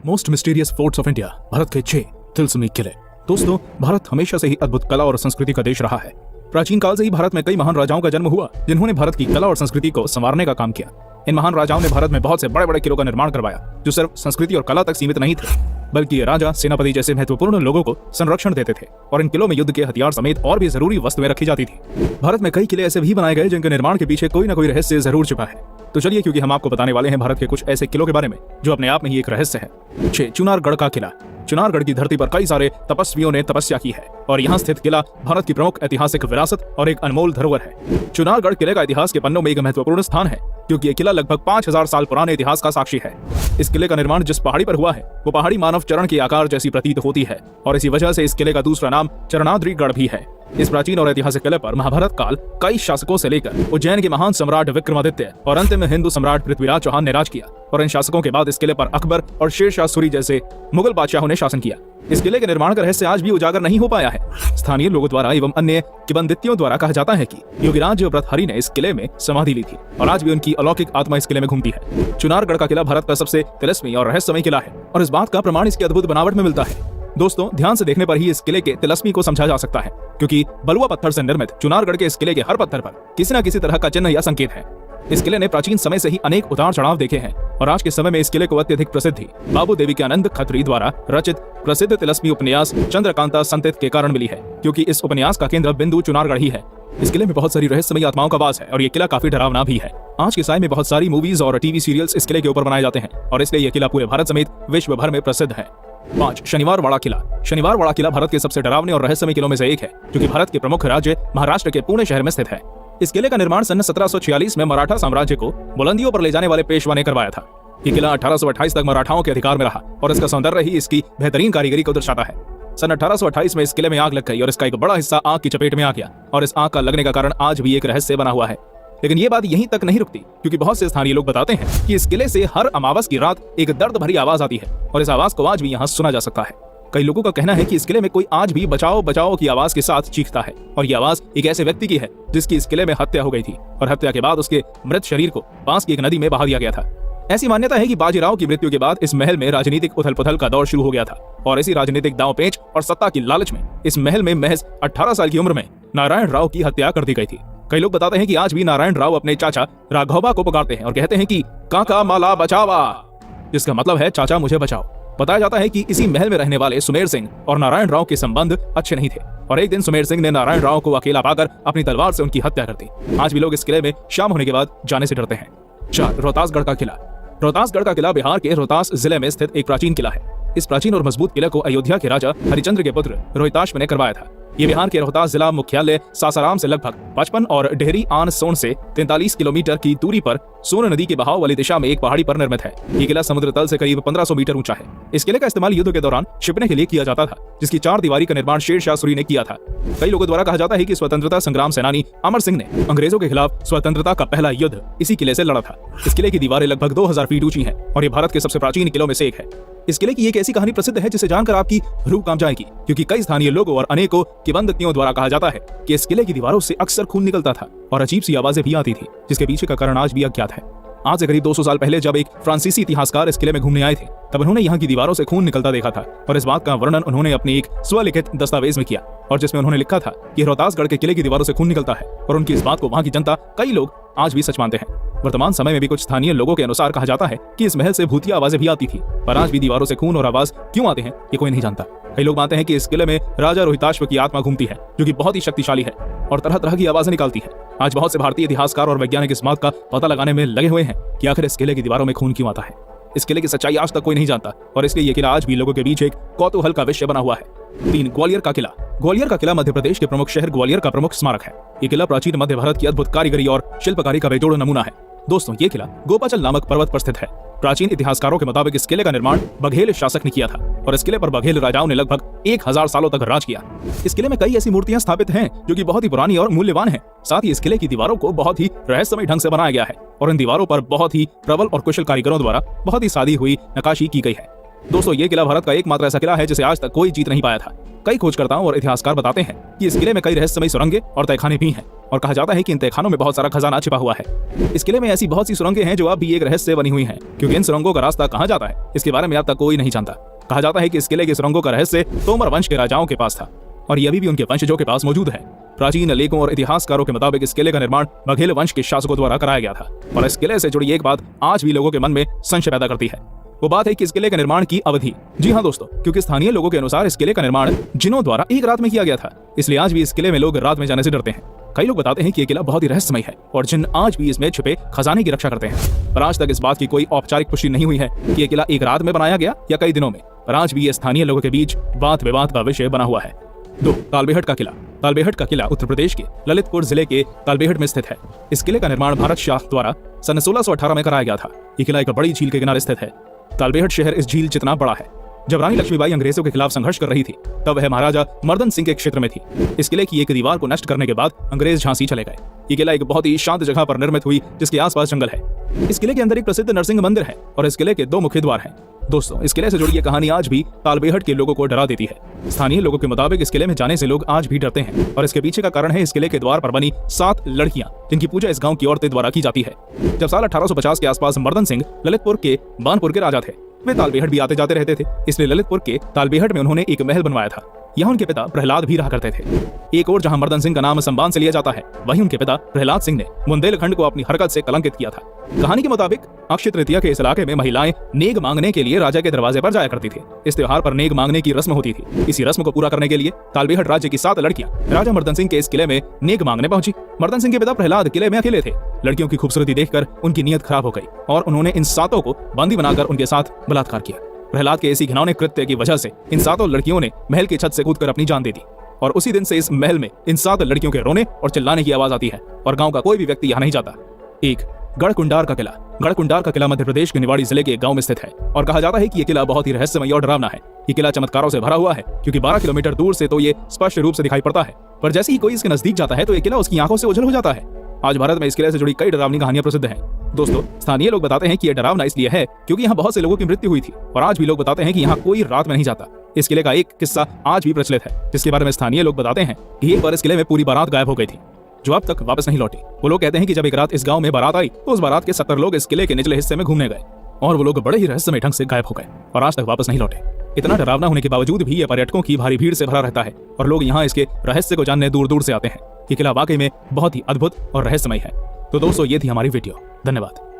Most mysterious forts of India, Bharat के 6 तिलस्मी किले। दोस्तों, भारत हमेशा से ही अद्भुत कला और संस्कृति का देश रहा है। प्राचीन काल से ही भारत में कई महान राजाओं का जन्म हुआ, जिन्होंने भारत की कला और संस्कृति को संवारने का काम किया। इन महान राजाओं ने भारत में बहुत से बड़े बड़े किलों का निर्माण करवाया, जो सिर्फ संस्कृति और कला तक सीमित नहीं थे, बल्कि ये राजा सेनापति जैसे महत्वपूर्ण लोगों को संरक्षण देते थे और इन किलों में युद्ध के हथियार समेत और भी जरूरी वस्तुएं रखी जाती थी। भारत में कई किले ऐसे भी बनाए गए जिनके निर्माण के पीछे कोई न कोई रहस्य जरूर छिपा है। तो चलिए, क्योंकि हम आपको बताने वाले हैं भारत के कुछ ऐसे किलों के बारे में जो अपने आप में ही एक रहस्य है। 6 चुनारगढ़ का किला। चुनारगढ़ की धरती पर कई सारे तपस्वियों ने तपस्या की है और यहाँ स्थित किला भारत की प्रमुख ऐतिहासिक विरासत और एक अनमोल धरोहर है। चुनारगढ़ किले का इतिहास के पन्नों में एक महत्वपूर्ण स्थान है, क्योंकि ये किला लगभग 5000 साल पुराने इतिहास का साक्षी है। इस किले का निर्माण जिस पहाड़ी पर हुआ है वो पहाड़ी मानव चरण के आकार जैसी प्रतीत होती है और इसी वजह से इस किले का दूसरा नाम चरणाद्रिगढ़ भी है। इस प्राचीन और ऐतिहासिक किले पर महाभारत काल कई शासकों से लेकर उज्जैन के महान सम्राट विक्रमादित्य और अंतिम में हिंदू सम्राट पृथ्वीराज चौहान ने राज किया और इन शासकों के बाद इस किले पर अकबर और शेरशाह सूरी जैसे मुगल बादशाहों ने शासन किया। इस किले के निर्माण का रहस्य आज भी उजागर नहीं हो पाया है। स्थानीय लोगों द्वारा एवं अन्य किंवदंतियों द्वारा कहा जाता है कि योगीराज व्रतहरि ने इस किले में समाधि ली थी और आज भी उनकी अलौकिक आत्मा इस किले में घूमती है। चुनारगढ़ का किला भारत का सबसे तिलस्मी और रहस्यमय किला है और इस बात का प्रमाण इसकी अद्भुत बनावट में मिलता है। दोस्तों, ध्यान से देखने पर ही इस किले के तिलस्मी को समझा जा सकता है, क्योंकि बलुआ पत्थर से निर्मित चुनारगढ़ के इस किले के हर पत्थर पर किसी न किसी तरह का चिन्ह या संकेत है। इस किले ने प्राचीन समय से ही अनेक उतार चढ़ाव देखे हैं और आज के समय में इस किले को अत्यधिक प्रसिद्धि बाबू देवी के आनंद खत्री द्वारा रचित प्रसिद्ध तिलस्मी उपन्यास चंद्रकांता संतित के कारण मिली है, क्योंकि इस उपन्यास का केंद्र बिंदु चुनारगढ़ ही है। इस किले में बहुत सारी रहस्यमयी आत्माओं का वास है और ये किला काफी डरावना भी है। आज के समय में बहुत सारी मूवीज और टीवी सीरियल्स इस किले के ऊपर बनाए जाते हैं और इसलिए यह किला पूरे भारत समेत विश्व भर में प्रसिद्ध है। 5 शनिवारवाड़ा किला। शनिवारवाड़ा किला भारत के सबसे डरावने और रहस्यमय किलों में से एक है, जो कि भारत के प्रमुख राज्य महाराष्ट्र के पुणे शहर में स्थित है। इस किले का निर्माण सन 1746 में मराठा साम्राज्य को बुलंदियों पर ले जाने वाले पेशवा ने करवाया था। ये किला 1828 तक मराठाओं के अधिकार में रहा और इसका सौंदर्य ही इसकी बेहतरीन कारीगरी को दर्शाता है। सन 1828 में इस किले में आग लग गई और इसका एक बड़ा हिस्सा आग की चपेट में आ गया और इस आग का लगने का कारण आज भी एक रहस्य बना हुआ है। लेकिन ये बात यहीं तक नहीं रुकती, क्योंकि बहुत से स्थानीय लोग बताते हैं कि इस किले से हर अमावस की रात एक दर्द भरी आवाज आती है और इस आवाज को आज भी यहाँ सुना जा सकता है। कई लोगों का कहना है कि इस किले में कोई आज भी बचाओ बचाओ की आवाज के साथ चीखता है और ये आवाज एक ऐसे व्यक्ति की है जिसकी इस किले में हत्या हो गई थी और हत्या के बाद उसके मृत शरीर को पास की एक नदी में बहा दिया गया था। ऐसी मान्यता है कि बाजीराव की मृत्यु के बाद इस महल में राजनीतिक उथल पुथल का दौर शुरू हो गया था और इसी राजनीतिक दांव पेंच और सत्ता की लालच में इस महल में महज 18 साल की उम्र में नारायण राव की हत्या कर दी गई थी। कई लोग बताते हैं कि आज भी नारायण राव अपने चाचा राघोबा को पुकारते हैं और कहते हैं कि काका माला बचावा, जिसका मतलब है चाचा मुझे बचाओ। बताया जाता है कि इसी महल में रहने वाले सुमेर सिंह और नारायण राव के संबंध अच्छे नहीं थे और एक दिन सुमेर सिंह ने नारायण राव को अकेला पाकर अपनी तलवार से उनकी हत्या कर दी। आज भी लोग इस किले में शाम होने के बाद जाने से डरते हैं। 4 रोहतासगढ़ का किला। रोहतासगढ़ का किला बिहार के रोहतास जिले में स्थित एक प्राचीन किला है। इस प्राचीन और मजबूत किले को अयोध्या के राजा हरिचंद्र के पुत्र रोहिताश्व ने करवाया था। ये बिहार के रोहतास जिला मुख्यालय सासाराम से लगभग 55 और डेहरी आन सोन से 43 किलोमीटर की दूरी पर सोन नदी के बहाव वाली दिशा में एक पहाड़ी पर निर्मित है। ये किला समुद्र तल से करीब 1500 मीटर ऊंचा है। इस किले का इस्तेमाल युद्ध के दौरान छिपने के लिए किया जाता था, जिसकी 4 दीवारी का निर्माण शेरशाह सूरी ने किया था। कई लोगों द्वारा कहा जाता है कि स्वतंत्रता संग्राम सेनानी अमर सिंह ने अंग्रेजों के खिलाफ स्वतंत्रता का पहला युद्ध इसी किले से लड़ा था। इस किले की दीवारें लगभग 2000 फीट ऊंची हैं और ये भारत के सबसे प्राचीन किलों में से एक है। इस किले की एक ऐसी कहानी प्रसिद्ध है जिसे जानकर आपकी रूह कांप जाएगी, क्योंकि कई स्थानीय लोगों और अनेकों किंवदंतियों द्वारा कहा जाता है कि इस किले की दीवारों से अक्सर खून निकलता था और अजीब सी आवाजें भी आती थी, जिसके पीछे का कारण आज भी अज्ञात है। आज से करीब 200 साल पहले जब एक फ्रांसीसी इतिहासकार इस किले में घूमने आए थे, तब उन्होंने यहाँ की दीवारों से खून निकलता देखा था और इस बात का वर्णन उन्होंने अपनी एक स्वलिखित दस्तावेज में किया और जिसमें उन्होंने लिखा था कि रोहतासगढ़ के किले की दीवारों से खून निकलता है और उनकी इस बात को वहाँ की जनता, कई लोग आज भी सच मानते हैं। वर्तमान समय में भी कुछ स्थानीय लोगों के अनुसार कहा जाता है कि इस महल से भूतिया आवाजें भी आती थी, पर आज भी दीवारों से खून और आवाज क्यों आते हैं ये कोई नहीं जानता। कई लोग मानते हैं कि इस किले में राजा रोहिताश्व की आत्मा घूमती है, जो कि बहुत ही शक्तिशाली है और तरह तरह की आवाजें निकालती है। आज बहुत से भारतीय इतिहासकार और वैज्ञानिक इस बात का पता लगाने में लगे हुए हैं कि आखिर इस किले की दीवारों में खून क्यों आता है। इस किले की सच्चाई आज तक कोई नहीं जानता और इसलिए ये किला आज भी लोगों के बीच एक कौतूहल का विषय बना हुआ है। 3 ग्वालियर का किला। ग्वालियर का किला मध्य प्रदेश के प्रमुख शहर ग्वालियर का प्रमुख स्मारक है। ये किला प्राचीन मध्य भारत की अद्भुत कारीगरी और शिल्पकारी का बेजोड़ नमूना है। दोस्तों, ये किला गोपाचल नामक पर्वत पर स्थित है। प्राचीन इतिहासकारों के मुताबिक इस किले का निर्माण बघेल शासक ने किया था और इस किले पर बघेल राजाओं ने लगभग 1000 सालों तक राज किया। इस किले में कई ऐसी मूर्तियां स्थापित हैं जो कि बहुत ही पुरानी और मूल्यवान हैं। साथ ही इस किले की दीवारों को बहुत ही रहस्यमय ढंग से बनाया गया है और इन दीवारों पर बहुत ही प्रबल और कुशल कारीगरों द्वारा बहुत ही सादी हुई नक्काशी की गई है। दोस्तों ये किला भारत का एकमात्र ऐसा किला है जिसे आज तक कोई जीत नहीं पाया था। कई खोजकर्ताओं और इतिहासकार बताते हैं कि इस किले में कई रहस्यमयी सुरंगें और तहखाने भी हैं और कहा जाता है कि इन तहखानों में बहुत सारा खजाना छिपा हुआ है। इस किले में ऐसी बहुत सी सुरंगें हैं जो अब भी एक रहस्य बनी हुई हैं, क्योंकि इन सुरंगों का रास्ता कहाँ जाता है इसके बारे में अब तक कोई नहीं जानता। कहा जाता है कि इस किले की सुरंगों का रहस्य तोमर वंश के राजाओं के पास था और ये अभी भी उनके वंशजों के पास मौजूद है। प्राचीन लेखों और इतिहासकारों के मुताबिक इस किले का निर्माण बघेल वंश के शासकों द्वारा कराया गया था और इस किले से जुड़ी एक बात आज भी लोगों के मन में संशय पैदा करती है। वो बात है कि इस किले के निर्माण की अवधि। जी हाँ दोस्तों, क्योंकि स्थानीय लोगों के अनुसार इस किले का निर्माण जिनों द्वारा एक रात में किया गया था, इसलिए आज भी इस किले में लोग रात में जाने से डरते हैं। कई लोग बताते हैं कि यह किला बहुत ही रहस्यमय है और जिन आज भी इसमें छुपे खजाने की रक्षा करते हैं। पर आज तक इस बात की कोई औपचारिक पुष्टि नहीं हुई है कि यह किला एक रात में बनाया गया या कई दिनों में, पर आज भी ये स्थानीय लोगों के बीच वाद विवाद का विषय बना हुआ है। 2. तालबेहट का किला। तालबेहट का किला उत्तर प्रदेश के ललितपुर जिले के तालबेहट में स्थित है। इस किले का निर्माण भारत शाह द्वारा सन 1618 में कराया गया था। ये किला एक बड़ी झील के किनारे स्थित है। तालबेहट शहर इस झील जितना बड़ा है। जब रानी लक्ष्मीबाई अंग्रेजों के खिलाफ संघर्ष कर रही थी तब वह महाराजा मर्दन सिंह के क्षेत्र में थी। इस किले की एक दीवार को नष्ट करने के बाद अंग्रेज झांसी चले गए। ये किला एक बहुत ही शांत जगह पर निर्मित हुई जिसके आसपास जंगल है। इस किले के अंदर एक प्रसिद्ध नरसिंह मंदिर है और इस किले के 2 मुख्य द्वार हैं। दोस्तों इस किले से जुड़ी ये कहानी आज भी तालबेहट के लोगों को डरा देती है। स्थानीय लोगों के मुताबिक इस किले में जाने से लोग आज भी डरते हैं और इसके पीछे का कारण है इस किले के द्वार पर बनी 7 लड़कियां जिनकी पूजा इस गांव की औरतें द्वारा की जाती है। जब साल 1850 के आसपास मर्दन सिंह ललितपुर के बानपुर के राजा थे। वे तालबेहट भी आते जाते रहते थे, इसलिए ललितपुर के तालबेहट में उन्होंने एक महल बनवाया था। यहाँ उनके पिता प्रहलाद भी रहा करते थे। एक और जहाँ मर्दन सिंह का नाम सम्मान से लिया जाता है, वहीं उनके पिता प्रहलाद सिंह ने बुंदेलखंड को अपनी हरकत से कलंकित किया था। कहानी के मुताबिक अक्षय तृतीया के इस इलाके में महिलाएं नेग मांगने के लिए राजा के दरवाजे पर जाया करती थी। इस त्योहार पर नेग मांगने की रस्म होती थी। इसी रस्म को पूरा करने के लिए तालबेहट राज्य की 7 लड़कियां राजा मर्दन सिंह के इस किले में नेग मांगने पहुंची। मर्दन सिंह के पिता प्रहलाद किले में अकेले थे। लड़कियों की खूबसूरती देखकर उनकी नीयत खराब हो गई और उन्होंने इन 7 को बंदी बनाकर उनके साथ बलात्कार किया। प्रहलाद के इसी घिनौने कृत्य की वजह से इन 7 लड़कियों ने महल की छत से कूदकर अपनी जान दे दी और उसी दिन से इस महल में इन 7 लड़कियों के रोने और चिल्लाने की आवाज आती है और गांव का कोई भी व्यक्ति यहाँ नहीं जाता। 1. गढ़कुंडार का किला। गढ़कुंडार का किला मध्य प्रदेश के निवाड़ी जिले के एक गांव में स्थित है और कहा जाता है कि यह किला बहुत ही रहस्यमय और डरावना है। ये किला चमत्कारों से भरा हुआ है क्योंकि 12 किलोमीटर दूर से तो ये स्पष्ट रूप से दिखाई पड़ता है, पर जैसे ही कोई इसके नजदीक जाता है तो ये किला उसकी आंखों से ओझल हो जाता है। आज भारत में इस किले से जुड़ी कई डरावनी कहानियां प्रसिद्ध हैं। दोस्तों स्थानीय लोग बताते हैं कि यह डरावना इसलिए है क्योंकि यहाँ बहुत से लोगों की मृत्यु हुई थी और आज भी लोग बताते हैं कि यहाँ कोई रात में नहीं जाता। इस किले का एक किस्सा आज भी प्रचलित है जिसके बारे में स्थानीय लोग बताते हैं कि एक बार इस किले में पूरी बारात गायब हो गई थी जो अब तक वापस नहीं लौटी। वो लोग कहते हैं कि जब एक रात इस गांव में बारात आई तो उस बारात के 70 लोग इस किले के निचले हिस्से में घूमने गए और वो लोग बड़े ही रहस्यमय ढंग से गायब हो गए और आज तक वापस नहीं लौटे। इतना डरावना होने के बावजूद भी ये पर्यटकों की भारी भीड़ से भरा रहता है और लोग यहाँ इसके रहस्य को जानने दूर दूर से आते हैं। ये किला वाकई में बहुत ही अद्भुत और रहस्यमय है। तो दोस्तों ये थी हमारी वीडियो। धन्यवाद।